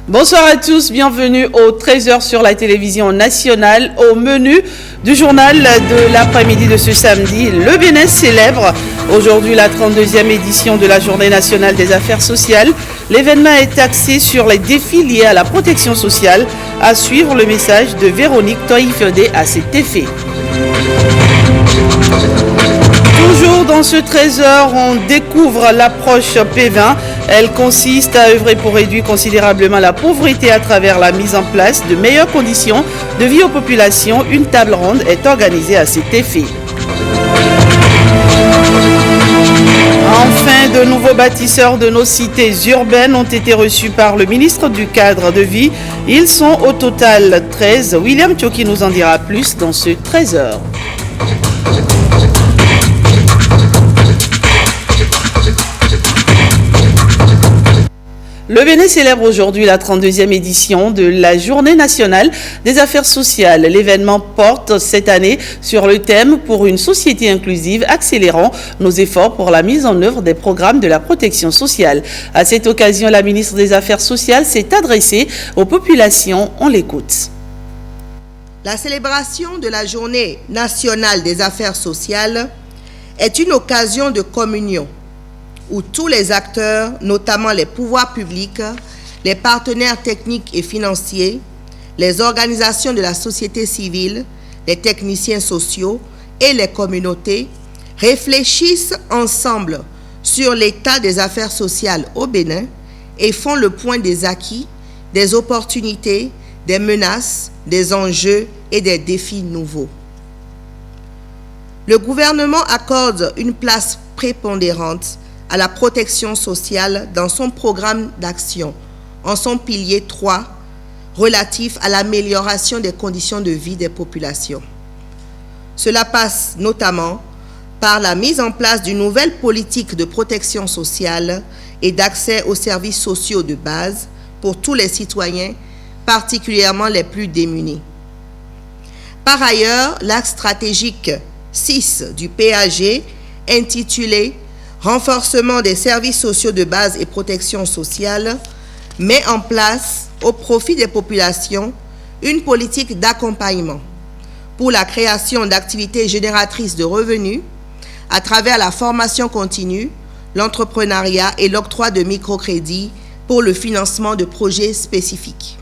Bonsoir à tous, bienvenue au 13h sur la télévision nationale. Au menu du journal de l'après-midi de ce samedi, le Bénin célèbre aujourd'hui la 32e édition de la Journée nationale des affaires sociales. L'événement est axé sur les défis liés à la protection sociale. À suivre le message de Véronique Toïfeudé à cet effet. Toujours dans ce 13h, on découvre l'approche P20. Elle consiste à œuvrer pour réduire considérablement la pauvreté à travers la mise en place de meilleures conditions de vie aux populations. Une table ronde est organisée à cet effet. Enfin, de nouveaux bâtisseurs de nos cités urbaines ont été reçus par le ministre du Cadre de Vie. Ils sont au total 13. William Tchoki nous en dira plus dans ce 13h. Le Bénin célèbre aujourd'hui la 32e édition de la Journée nationale des affaires sociales. L'événement porte cette année sur le thème « Pour une société inclusive, accélérons nos efforts pour la mise en œuvre des programmes de la protection sociale ». À cette occasion, la ministre des Affaires sociales s'est adressée aux populations. On l'écoute. La célébration de la Journée nationale des affaires sociales est une occasion de communion où tous les acteurs, notamment les pouvoirs publics, les partenaires techniques et financiers, les organisations de la société civile, les techniciens sociaux et les communautés, réfléchissent ensemble sur l'état des affaires sociales au Bénin et font le point des acquis, des opportunités, des menaces, des enjeux et des défis nouveaux. Le gouvernement accorde une place prépondérante à la protection sociale dans son programme d'action, en son pilier 3, relatif à l'amélioration des conditions de vie des populations. Cela passe notamment par la mise en place d'une nouvelle politique de protection sociale et d'accès aux services sociaux de base pour tous les citoyens, particulièrement les plus démunis. Par ailleurs, l'axe stratégique 6 du PAG, intitulé Renforcement des services sociaux de base et protection sociale, met en place, au profit des populations, une politique d'accompagnement pour la création d'activités génératrices de revenus à travers la formation continue, l'entrepreneuriat et l'octroi de microcrédits pour le financement de projets spécifiques.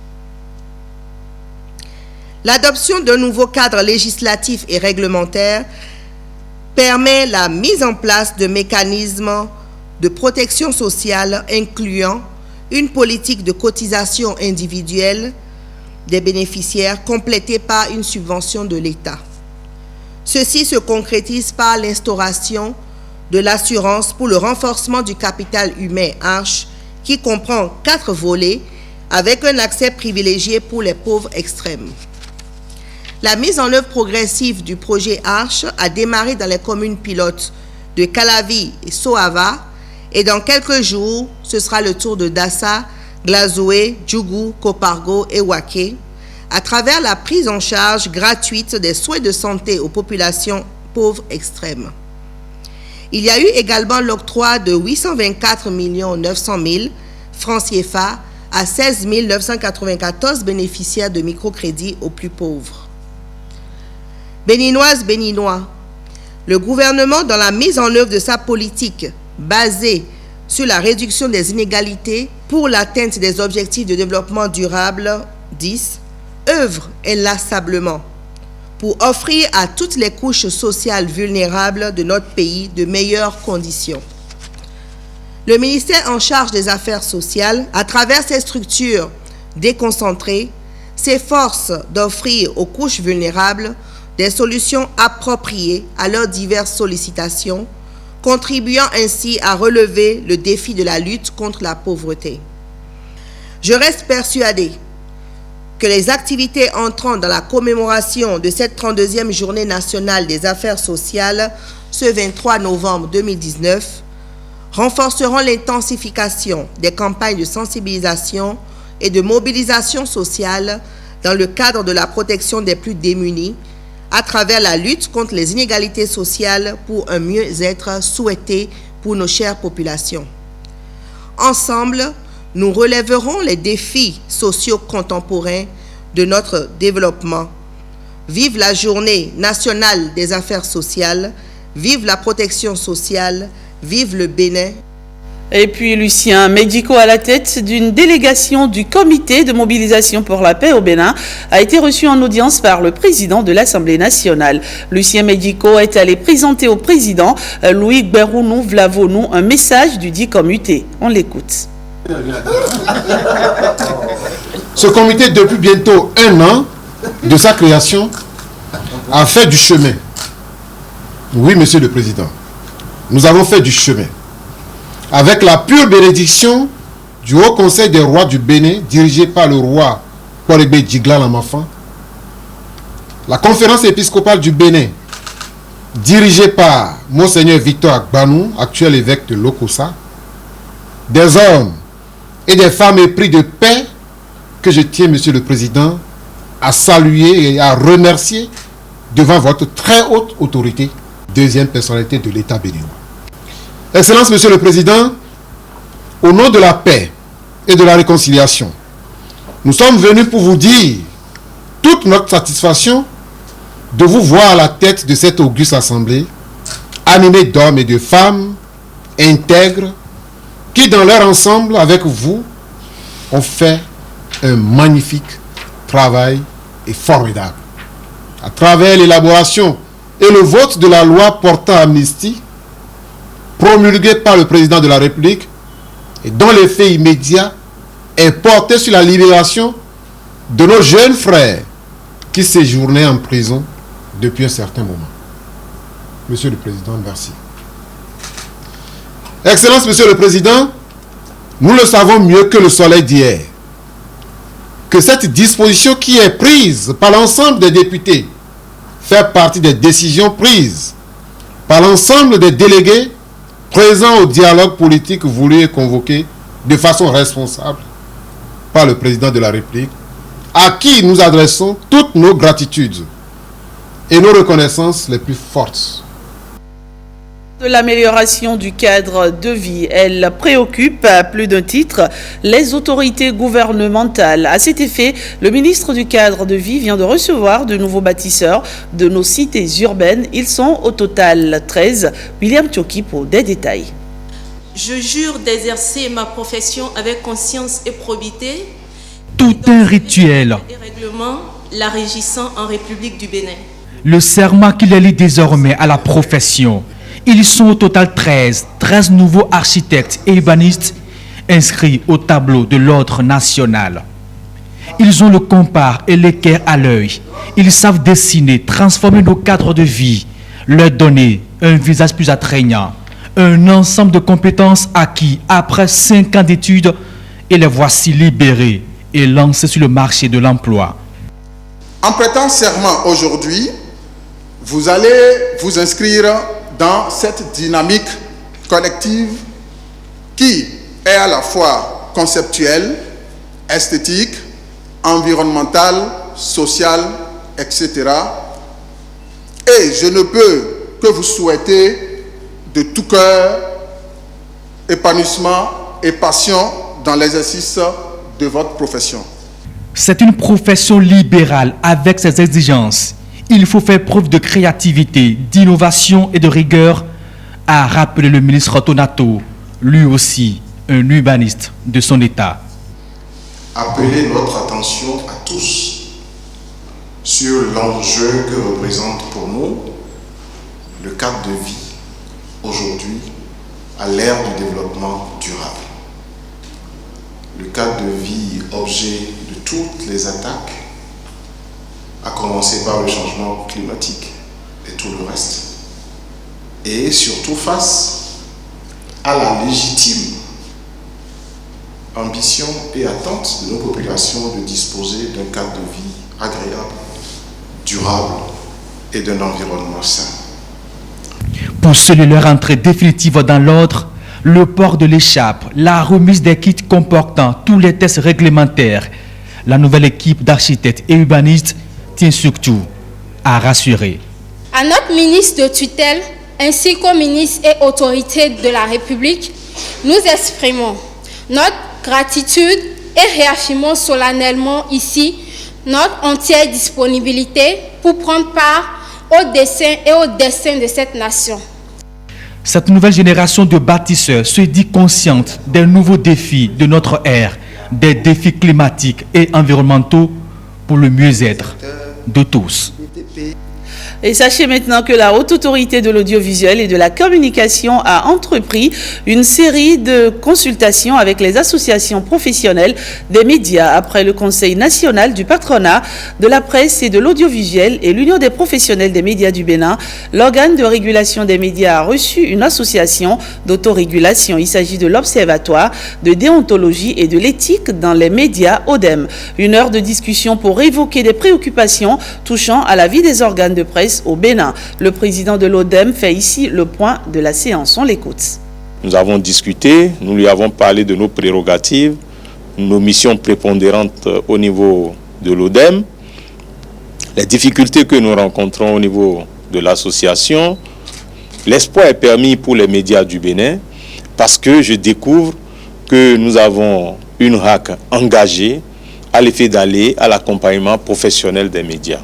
L'adoption d'un nouveau cadre législatif et réglementaire permet la mise en place de mécanismes de protection sociale incluant une politique de cotisation individuelle des bénéficiaires complétée par une subvention de l'État. Ceci se concrétise par l'instauration de l'assurance pour le renforcement du capital humain ARCHE qui comprend 4 volets avec un accès privilégié pour les pauvres extrêmes. La mise en œuvre progressive du projet ARCHE a démarré dans les communes pilotes de Calavi et Soava et dans quelques jours, ce sera le tour de Dassa, Glazoué, Djougou, Kopargo et Waké à travers la prise en charge gratuite des soins de santé aux populations pauvres extrêmes. Il y a eu également l'octroi de 824 900 000 francs CFA à 16 994 bénéficiaires de microcrédits aux plus pauvres. Béninoises, Béninois, le gouvernement, dans la mise en œuvre de sa politique basée sur la réduction des inégalités pour l'atteinte des objectifs de développement durable 10, œuvre inlassablement pour offrir à toutes les couches sociales vulnérables de notre pays de meilleures conditions. Le ministère en charge des affaires sociales, à travers ses structures déconcentrées, s'efforce d'offrir aux couches vulnérables des solutions appropriées à leurs diverses sollicitations, contribuant ainsi à relever le défi de la lutte contre la pauvreté. Je reste persuadé que les activités entrant dans la commémoration de cette 32e Journée nationale des affaires sociales, ce 23 novembre 2019, renforceront l'intensification des campagnes de sensibilisation et de mobilisation sociale dans le cadre de la protection des plus démunis, à travers la lutte contre les inégalités sociales pour un mieux-être souhaité pour nos chères populations. Ensemble, nous relèverons les défis sociaux contemporains de notre développement. Vive la Journée nationale des affaires sociales, vive la protection sociale, vive le Bénin. Et puis Lucien Medjiko, à la tête d'une délégation du comité de mobilisation pour la paix au Bénin, a été reçu en audience par le président de l'Assemblée nationale. Lucien Medjiko est allé présenter au président Louis Gberounou Vlavonou un message du dit comité. On l'écoute. Ce comité, depuis bientôt 1 an de sa création, a fait du chemin. Oui, Monsieur le Président, nous avons fait du chemin. Avec la pure bénédiction du Haut Conseil des rois du Bénin, dirigé par le roi Porébé Djigla Lamafan, la conférence épiscopale du Bénin, dirigée par Monseigneur Victor Agbanou, actuel évêque de Lokossa, des hommes et des femmes épris de paix que je tiens, Monsieur le Président, à saluer et à remercier devant votre très haute autorité, deuxième personnalité de l'État béninois. Excellence, Monsieur le Président, au nom de la paix et de la réconciliation, nous sommes venus pour vous dire toute notre satisfaction de vous voir à la tête de cette auguste assemblée, animée d'hommes et de femmes intègres, qui dans leur ensemble, avec vous, ont fait un magnifique travail et formidable. À travers l'élaboration et le vote de la loi portant amnistie, promulguée par le président de la République et dont l'effet immédiat est porté sur la libération de nos jeunes frères qui séjournaient en prison depuis un certain moment. Monsieur le Président, merci. Excellence, Monsieur le Président, nous le savons mieux que le soleil d'hier, que cette disposition qui est prise par l'ensemble des députés fait partie des décisions prises par l'ensemble des délégués présents au dialogue politique voulu et convoqué de façon responsable par le président de la République, à qui nous adressons toutes nos gratitudes et nos reconnaissances les plus fortes. De l'amélioration du cadre de vie, elle préoccupe à plus d'un titre les autorités gouvernementales. À cet effet, le ministre du cadre de vie vient de recevoir de nouveaux bâtisseurs de nos cités urbaines. Ils sont au total 13. William Tchoki pour des détails. Je jure d'exercer ma profession avec conscience et probité. Tout un rituel. Et règlement la régissant en République du Bénin. Le serment qui les lie désormais à la profession. Ils sont au total 13 nouveaux architectes et urbanistes inscrits au tableau de l'ordre national. Ils ont le compas et l'équerre à l'œil. Ils savent dessiner, transformer nos cadres de vie, leur donner un visage plus attrayant, un ensemble de compétences acquis après 5 ans d'études, et les voici libérés et lancés sur le marché de l'emploi. En prêtant serment aujourd'hui, vous allez vous inscrire dans cette dynamique collective qui est à la fois conceptuelle, esthétique, environnementale, sociale, etc. Et je ne peux que vous souhaiter de tout cœur épanouissement et passion dans l'exercice de votre profession. C'est une profession libérale avec ses exigences. Il faut faire preuve de créativité, d'innovation et de rigueur, a rappelé le ministre Tonato, lui aussi un urbaniste de son état. Appeler notre attention à tous sur l'enjeu que représente pour nous le cadre de vie aujourd'hui à l'ère du développement durable. Le cadre de vie objet de toutes les attaques, à commencer par le changement climatique et tout le reste, et surtout face à la légitime ambition et attente de nos populations de disposer d'un cadre de vie agréable, durable et d'un environnement sain. Pour sceller leur entrée définitive dans l'ordre, le port de l'écharpe, la remise des kits comportant tous les tests réglementaires, la nouvelle équipe d'architectes et urbanistes tient surtout à rassurer. À notre ministre de tutelle, ainsi qu'aux ministres et autorités de la République, nous exprimons notre gratitude et réaffirmons solennellement ici notre entière disponibilité pour prendre part au dessein et au destin de cette nation. Cette nouvelle génération de bâtisseurs se dit consciente des nouveaux défis de notre ère, des défis climatiques et environnementaux pour le mieux-être de tous. Et sachez maintenant que la Haute Autorité de l'Audiovisuel et de la Communication a entrepris une série de consultations avec les associations professionnelles des médias après le Conseil national du patronat de la presse et de l'audiovisuel et l'Union des professionnels des médias du Bénin. L'organe de régulation des médias a reçu une association d'autorégulation. Il s'agit de l'Observatoire de déontologie et de l'éthique dans les médias ODEM. Une heure de discussion pour évoquer des préoccupations touchant à la vie des organes de presse au Bénin. Le président de l'ODEM fait ici le point de la séance. On l'écoute. Nous avons discuté, nous lui avons parlé de nos prérogatives, nos missions prépondérantes au niveau de l'ODEM, les difficultés que nous rencontrons au niveau de l'association. L'espoir est permis pour les médias du Bénin parce que je découvre que nous avons une RAC engagée à l'effet d'aller à l'accompagnement professionnel des médias.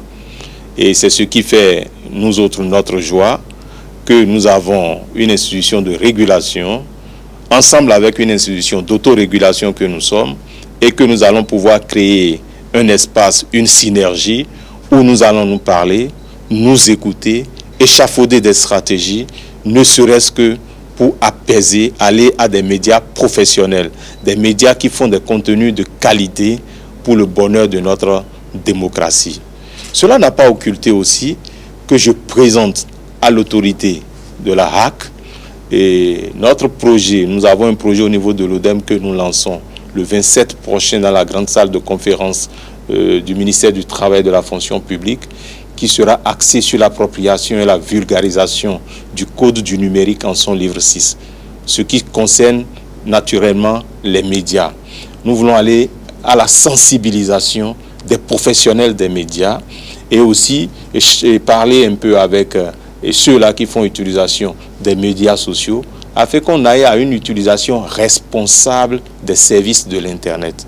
Et c'est ce qui fait, nous autres, notre joie, que nous avons une institution de régulation, ensemble avec une institution d'autorégulation que nous sommes, et que nous allons pouvoir créer un espace, une synergie, où nous allons nous parler, nous écouter, échafauder des stratégies, ne serait-ce que pour apaiser, aller à des médias professionnels, des médias qui font des contenus de qualité pour le bonheur de notre démocratie. Cela n'a pas occulté aussi que je présente à l'autorité de la RAC et notre projet. Nous avons un projet au niveau de l'ODEM que nous lançons le 27 prochain dans la grande salle de conférence du ministère du Travail et de la fonction publique, qui sera axé sur l'appropriation et la vulgarisation du code du numérique en son livre 6, ce qui concerne naturellement les médias. Nous voulons aller à la sensibilisation des professionnels des médias et aussi parler un peu avec ceux-là qui font utilisation des médias sociaux afin qu'on aille à une utilisation responsable des services de l'Internet.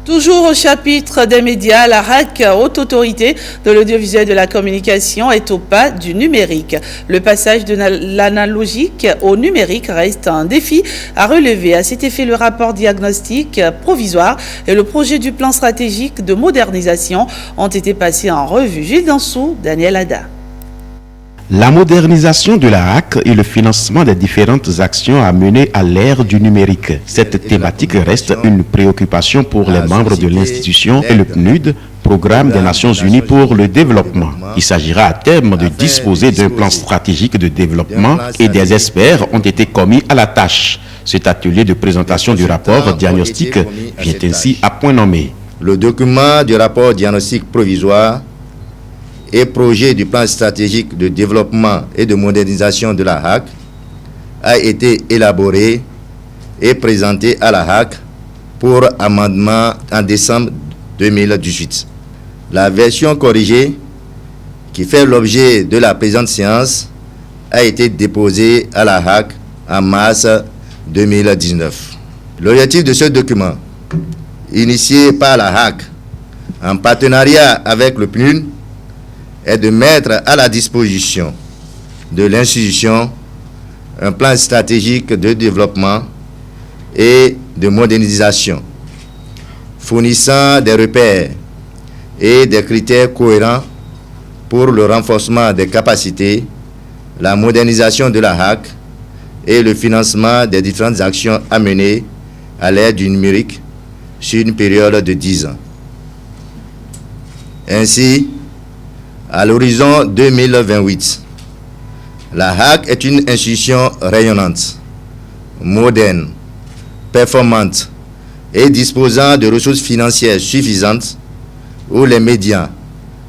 Toujours au chapitre des médias, la RAC, Haute Autorité de l'Audiovisuel et de la Communication, est au pas du numérique. Le passage de l'analogique au numérique reste un défi à relever. À cet effet, le rapport diagnostic provisoire et le projet du plan stratégique de modernisation ont été passés en revue. Gilles Dansou, Daniel Ada. La modernisation de la RAC et le financement des différentes actions à mener à l'ère du numérique. Cette thématique reste une préoccupation pour les membres de l'institution et le PNUD, Programme des Nations Unies pour le développement. Il s'agira à terme de disposer d'un plan stratégique de développement et des experts ont été commis à la tâche. Cet atelier de présentation du rapport diagnostic vient ainsi à point nommé. Le document du rapport diagnostic provisoire et projet du plan stratégique de développement et de modernisation de la RAC a été élaboré et présenté à la RAC pour amendement en décembre 2018. La version corrigée qui fait l'objet de la présente séance a été déposée à la RAC en mars 2019. L'objectif de ce document, initié par la RAC en partenariat avec le PNUD, est de mettre à la disposition de l'institution un plan stratégique de développement et de modernisation, fournissant des repères et des critères cohérents pour le renforcement des capacités, la modernisation de la RAC et le financement des différentes actions à mener à l'ère du numérique sur une période de 10 ans. Ainsi, à l'horizon 2028, la RAC est une institution rayonnante, moderne, performante et disposant de ressources financières suffisantes où les médias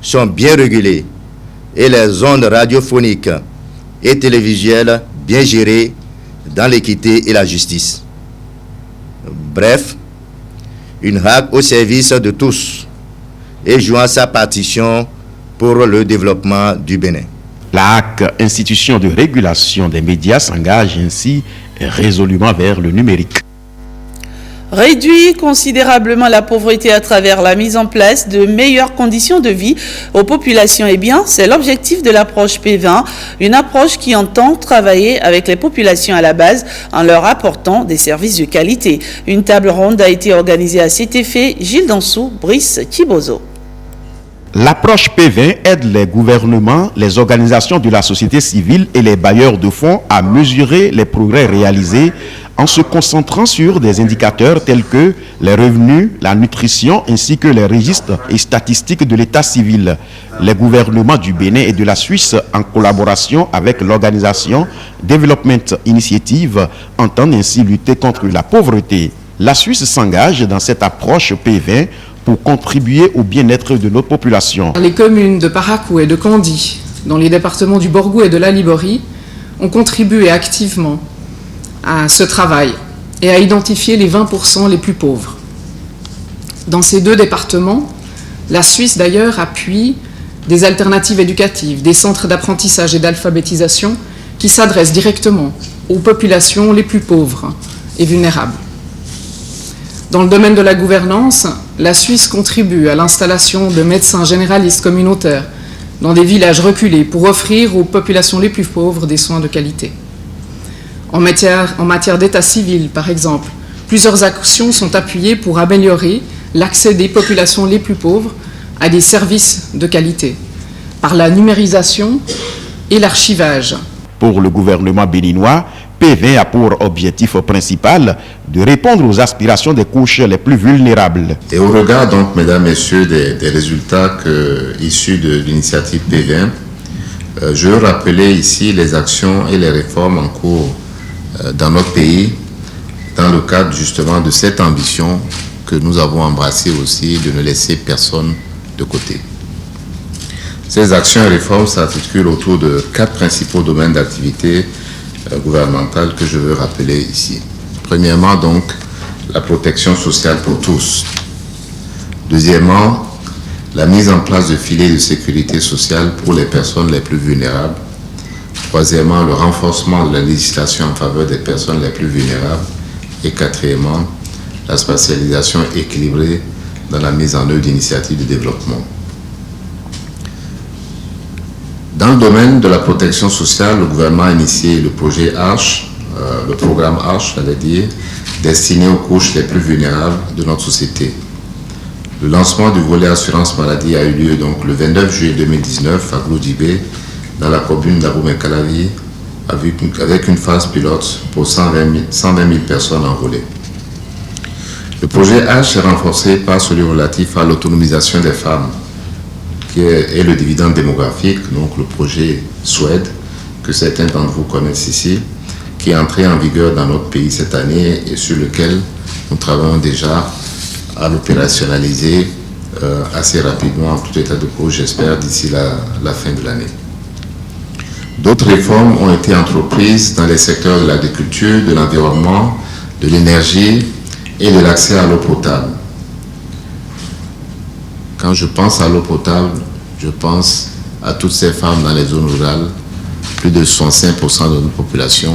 sont bien régulés et les ondes radiophoniques et télévisuelles bien gérées dans l'équité et la justice. Bref, une RAC au service de tous et jouant sa partition pour le développement du Bénin. La RAC, institution de régulation des médias, s'engage ainsi résolument vers le numérique. Réduire considérablement la pauvreté à travers la mise en place de meilleures conditions de vie aux populations, eh bien, c'est l'objectif de l'approche P20, une approche qui entend travailler avec les populations à la base en leur apportant des services de qualité. Une table ronde a été organisée à cet effet. Gilles Dansou, Brice Thibozo. L'approche P20 aide les gouvernements, les organisations de la société civile et les bailleurs de fonds à mesurer les progrès réalisés en se concentrant sur des indicateurs tels que les revenus, la nutrition ainsi que les registres et statistiques de l'état civil. Les gouvernements du Bénin et de la Suisse, en collaboration avec l'organisation Development Initiative, entendent ainsi lutter contre la pauvreté. La Suisse s'engage dans cette approche P20 pour contribuer au bien-être de notre population. Les communes de Parakou et de Kandy, dans les départements du Borgou et de la Liborie, ont contribué activement à ce travail et à identifier les 20% les plus pauvres. Dans ces deux départements, la Suisse d'ailleurs appuie des alternatives éducatives, des centres d'apprentissage et d'alphabétisation qui s'adressent directement aux populations les plus pauvres et vulnérables. Dans le domaine de la gouvernance, la Suisse contribue à l'installation de médecins généralistes communautaires dans des villages reculés pour offrir aux populations les plus pauvres des soins de qualité. En matière d'état civil, par exemple, plusieurs actions sont appuyées pour améliorer l'accès des populations les plus pauvres à des services de qualité, par la numérisation et l'archivage. Pour le gouvernement béninois, P20 a pour objectif principal de répondre aux aspirations des couches les plus vulnérables. Et au regard donc, mesdames, messieurs, des résultats issus de l'initiative P20, je veux rappeler ici les actions et les réformes en cours dans notre pays, dans le cadre justement de cette ambition que nous avons embrassée aussi de ne laisser personne de côté. Ces actions et réformes s'articulent autour de 4 principaux domaines d'activité gouvernementale que je veux rappeler ici. Premièrement, donc, la protection sociale pour tous. Deuxièmement, la mise en place de filets de sécurité sociale pour les personnes les plus vulnérables. Troisièmement, le renforcement de la législation en faveur des personnes les plus vulnérables. Et quatrièmement, la spatialisation équilibrée dans la mise en œuvre d'initiatives de développement. Dans le domaine de la protection sociale, le gouvernement a initié le projet ARCHE, le programme ARCHE, j'allais dire, destiné aux couches les plus vulnérables de notre société. Le lancement du volet assurance maladie a eu lieu donc le 29 juillet 2019 à Glodibé, dans la commune d'Aboumé-Calavi, avec une phase pilote pour 120 000 personnes enrôlées. Le projet ARCHE est renforcé par celui relatif à l'autonomisation des femmes, qui est le dividende démographique, donc le projet SWED, que certains d'entre vous connaissent ici, qui est entré en vigueur dans notre pays cette année et sur lequel nous travaillons déjà à l'opérationnaliser assez rapidement, en tout état de cause, j'espère, d'ici la fin de l'année. D'autres réformes ont été entreprises dans les secteurs de l'agriculture, de l'environnement, de l'énergie et de l'accès à l'eau potable. Quand je pense à l'eau potable, je pense à toutes ces femmes dans les zones rurales, plus de 65% de notre population,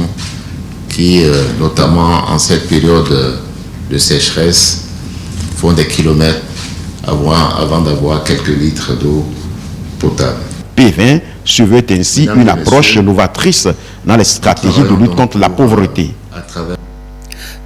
qui, notamment en cette période de sécheresse, font des kilomètres avant d'avoir quelques litres d'eau potable. P20 se veut ainsi une approche novatrice dans les stratégies de lutte contre la pauvreté.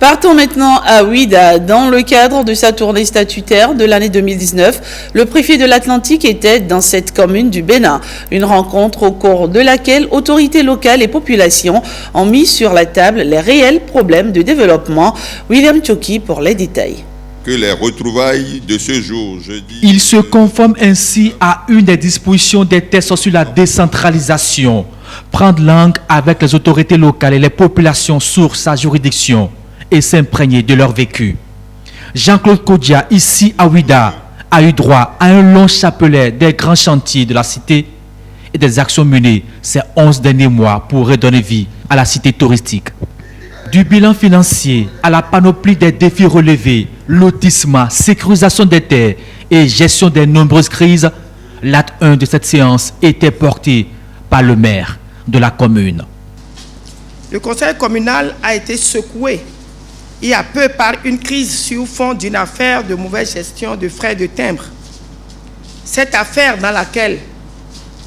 Partons maintenant à Ouida. Dans le cadre de sa tournée statutaire de l'année 2019, le préfet de l'Atlantique était dans cette commune du Bénin. Une rencontre au cours de laquelle autorités locales et populations ont mis sur la table les réels problèmes de développement. William Tchoki pour les détails. Que les retrouvailles de ce jour, jeudi... Il se conforme ainsi à une des dispositions des textes sur la décentralisation. Prendre langue avec les autorités locales et les populations sur sa juridiction et s'imprégner de leur vécu. Jean-Claude Kodia, ici à Ouida, a eu droit à un long chapelet des grands chantiers de la cité et des actions menées ces 11 derniers mois pour redonner vie à la cité touristique. Du bilan financier à la panoplie des défis relevés, lotissement, sécurisation des terres et gestion des nombreuses crises, l'acte 1 de cette séance était porté par le maire de la commune. Le conseil communal a été secoué il y a peu par une crise sur fond d'une affaire de mauvaise gestion de frais de timbre. Cette affaire dans laquelle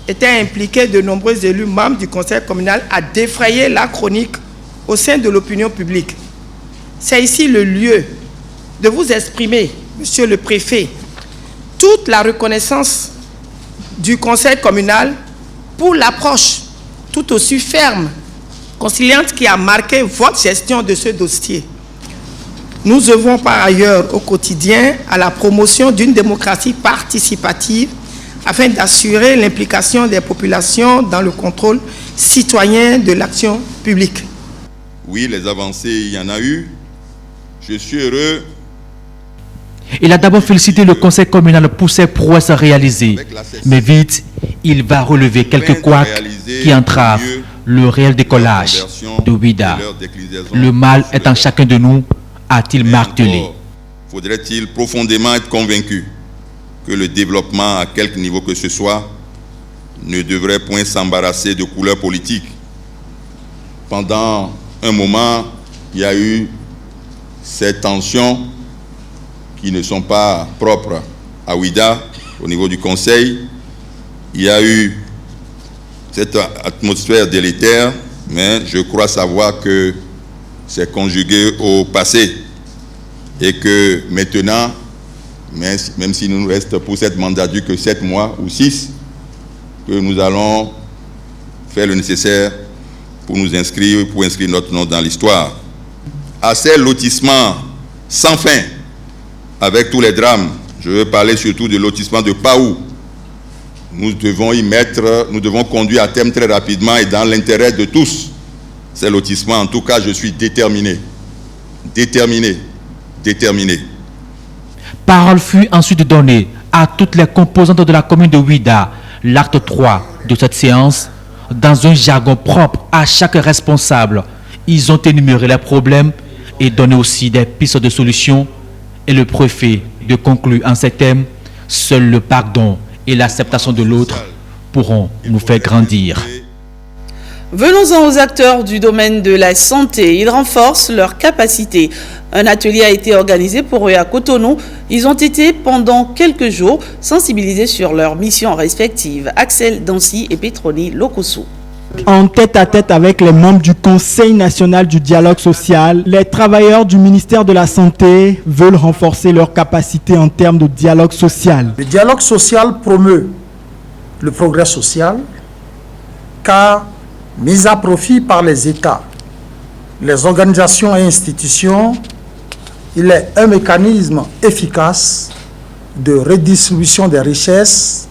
étaient impliqués de nombreux élus membres du conseil communal a défrayé la chronique au sein de l'opinion publique. C'est ici le lieu de vous exprimer, Monsieur le Préfet, toute la reconnaissance du conseil communal pour l'approche tout aussi ferme, conciliante qui a marqué votre gestion de ce dossier. Nous œuvrons par ailleurs au quotidien à la promotion d'une démocratie participative afin d'assurer l'implication des populations dans le contrôle citoyen de l'action publique. Oui, les avancées, il y en a eu. Je suis heureux. Il a d'abord félicité le conseil communal pour ses prouesses réalisées. Mais vite, il va relever quelques couacs qui entravent le réel décollage de Ouida. Le mal est en chacun de nous, a-t-il martelé. Faudrait-il profondément être convaincu que le développement à quelque niveau que ce soit ne devrait point s'embarrasser de couleurs politiques. Pendant un moment, il y a eu ces tensions qui ne sont pas propres à Ouida au niveau du Conseil. Il y a eu cette atmosphère délétère, mais je crois savoir que c'est conjugué au passé et que maintenant, même s'il ne nous reste pour cette mandature que 7 mois ou 6, que nous allons faire le nécessaire pour nous inscrire, pour inscrire notre nom dans l'histoire. À ces lotissements sans fin, avec tous les drames, je veux parler surtout du lotissement de Paou. Nous devons conduire à terme très rapidement et dans l'intérêt de tous ces lotissements. En tout cas, je suis déterminé. Parole fut ensuite donnée à toutes les composantes de la commune de Ouida. L'acte 3 de cette séance, dans un jargon propre à chaque responsable, ils ont énuméré les problèmes et donné aussi des pistes de solutions. Et le préfet de conclure en ces thèmes, seul le pardon et l'acceptation de l'autre pourront nous faire grandir. Venons-en aux acteurs du domaine de la santé. Ils renforcent leurs capacités. Un atelier a été organisé pour eux à Cotonou. Ils ont été pendant quelques jours sensibilisés sur leurs missions respectives. Axel Dancy et Petroni Lokoso. En tête-à-tête avec les membres du Conseil national du dialogue social, les travailleurs du ministère de la Santé veulent renforcer leurs capacités en termes de dialogue social. Le dialogue social promeut le progrès social car mis à profit par les États, les organisations et institutions, il est un mécanisme efficace de redistribution des richesses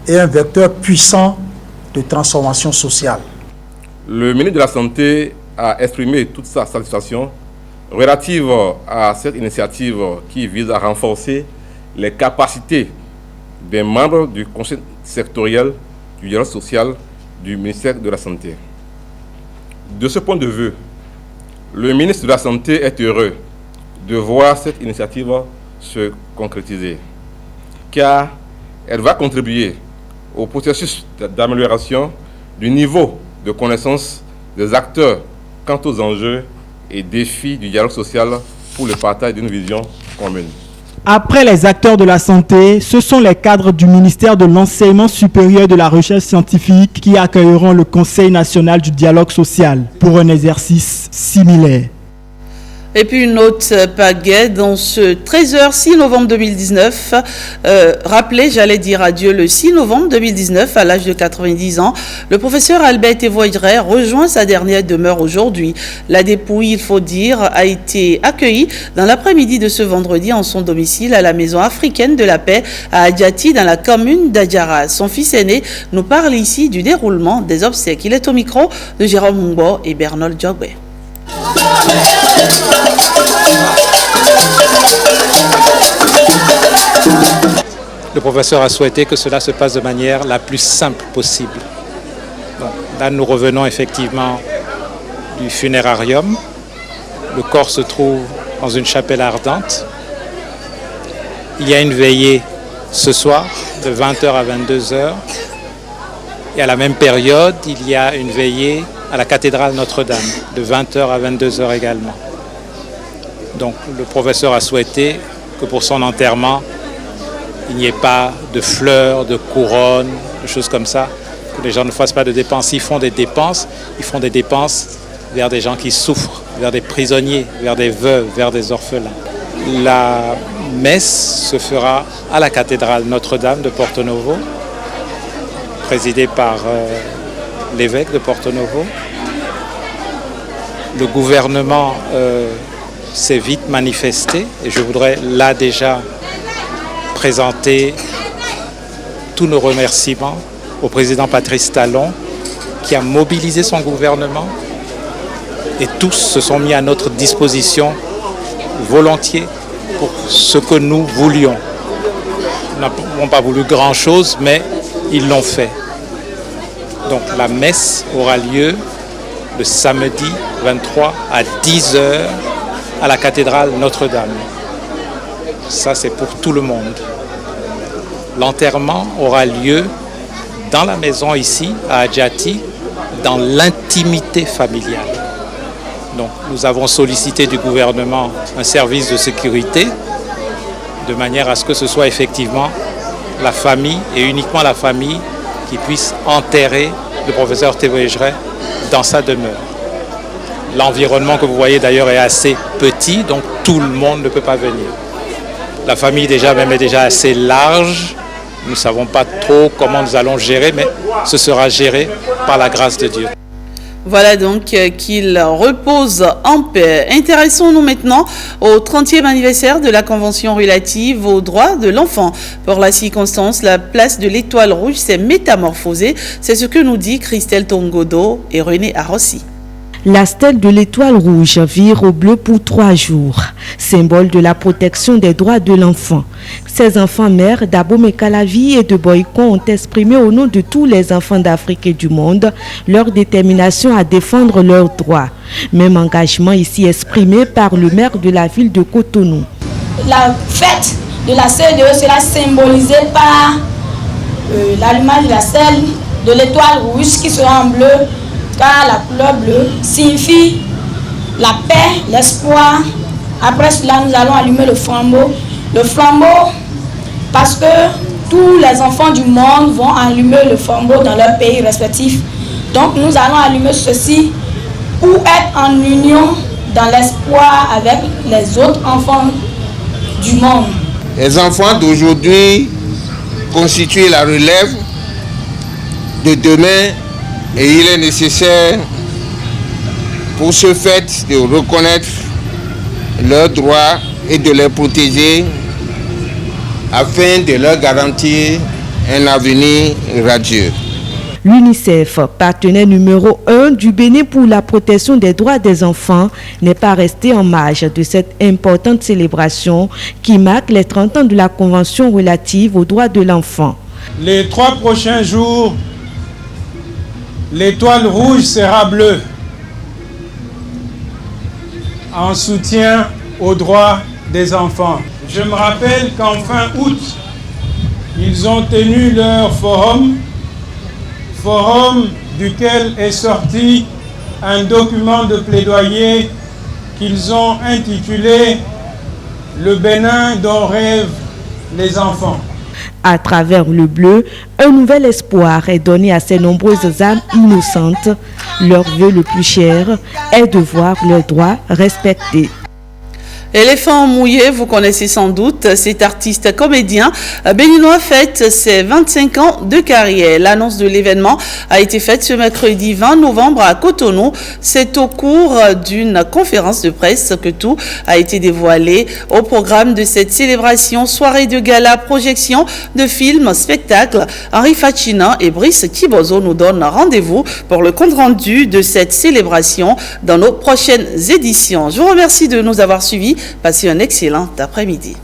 et un vecteur puissant de transformation sociale. Le ministre de la Santé a exprimé toute sa satisfaction relative à cette initiative qui vise à renforcer les capacités des membres du conseil sectoriel du dialogue social du ministère de la Santé. De ce point de vue, le ministre de la Santé est heureux de voir cette initiative se concrétiser, car elle va contribuer au processus d'amélioration du niveau de connaissance des acteurs quant aux enjeux et défis du dialogue social pour le partage d'une vision commune. Après les acteurs de la santé, ce sont les cadres du ministère de l'Enseignement supérieur et de la Recherche scientifique qui accueilleront le Conseil national du dialogue social pour un exercice similaire. Et puis une autre pagaie dans ce 13h 6 novembre 2019. Rappelez, j'allais dire adieu le 6 novembre 2019 à l'âge de 90 ans. Le professeur Albert Evoidret rejoint sa dernière demeure aujourd'hui. La dépouille, il faut dire, a été accueillie dans l'après-midi de ce vendredi en son domicile à la Maison africaine de la paix à Adjati dans la commune d'Adjara. Son fils aîné nous parle ici du déroulement des obsèques. Il est au micro de Jérôme Mumbo et Bernol Djogbe. Le professeur a souhaité que cela se passe de manière la plus simple possible. Bon, là, nous revenons effectivement du funérarium. Le corps se trouve dans une chapelle ardente. Il y a une veillée ce soir de 20h à 22h. Et à la même période, il y a une veillée à la cathédrale Notre-Dame de 20h à 22h également. Donc le professeur a souhaité que pour son enterrement, il n'y ait pas de fleurs, de couronnes, de choses comme ça, que les gens ne fassent pas de dépenses. S'ils font des dépenses, ils font des dépenses vers des gens qui souffrent, vers des prisonniers, vers des veuves, vers des orphelins. La messe se fera à la cathédrale Notre-Dame de Porto Novo, présidée par l'évêque de Porto Novo. Le gouvernement s'est vite manifesté et je voudrais là déjà présenter tous nos remerciements au président Patrice Talon qui a mobilisé son gouvernement et tous se sont mis à notre disposition volontiers pour ce que nous voulions. Nous n'avons pas voulu grand-chose, mais ils l'ont fait. Donc la messe aura lieu le samedi 23 à 10h à la cathédrale Notre-Dame. Ça, c'est pour tout le monde. L'enterrement aura lieu dans la maison ici, à Adjati, dans l'intimité familiale. Donc, nous avons sollicité du gouvernement un service de sécurité de manière à ce que ce soit effectivement la famille et uniquement la famille qui puisse enterrer le professeur Théo Égeret dans sa demeure. L'environnement que vous voyez d'ailleurs est assez petit, donc tout le monde ne peut pas venir. La famille déjà même est déjà assez large. Nous ne savons pas trop comment nous allons gérer, mais ce sera géré par la grâce de Dieu. Voilà donc qu'il repose en paix. Intéressons-nous maintenant au 30e anniversaire de la Convention relative aux droits de l'enfant. Pour la circonstance, la place de l'Étoile Rouge s'est métamorphosée. C'est ce que nous dit Christelle Tongodo et René Arossi. La stèle de l'Étoile Rouge vire au bleu pour 3 jours, symbole de la protection des droits de l'enfant. Ces enfants mères d'Abomey Calavi et de Boycon ont exprimé au nom de tous les enfants d'Afrique et du monde leur détermination à défendre leurs droits. Même engagement ici exprimé par le maire de la ville de Cotonou. La fête de la CEDE sera symbolisée par l'allumage de la stèle de l'Étoile Rouge qui sera en bleu, car la couleur bleue signifie la paix, l'espoir. Après cela, nous allons allumer le flambeau. Le flambeau, parce que tous les enfants du monde vont allumer le flambeau dans leur pays respectif. Donc nous allons allumer ceci pour être en union dans l'espoir avec les autres enfants du monde. Les enfants d'aujourd'hui constituent la relève de demain. Et il est nécessaire pour ce fait de reconnaître leurs droits et de les protéger afin de leur garantir un avenir radieux. L'UNICEF, partenaire numéro 1 du Bénin pour la protection des droits des enfants, n'est pas resté en marge de cette importante célébration qui marque les 30 ans de la Convention relative aux droits de l'enfant. Les 3 prochains jours, l'Étoile Rouge sera bleue en soutien aux droits des enfants. Je me rappelle qu'en fin août, ils ont tenu leur forum duquel est sorti un document de plaidoyer qu'ils ont intitulé « Le Bénin dont rêvent les enfants ». À travers le bleu, un nouvel espoir est donné à ces nombreuses âmes innocentes. Leur vœu le plus cher est de voir leurs droits respectés. Éléphant mouillé, vous connaissez sans doute, cet artiste comédien béninois fête ses 25 ans de carrière. L'annonce de l'événement a été faite ce mercredi 20 novembre à Cotonou. C'est au cours d'une conférence de presse que tout a été dévoilé. Au programme de cette célébration, soirée de gala, projection de films, spectacles, Henri Fachina et Brice Kibozo nous donnent rendez-vous pour le compte-rendu de cette célébration dans nos prochaines éditions. Je vous remercie de nous avoir suivis. Passez un excellent après-midi.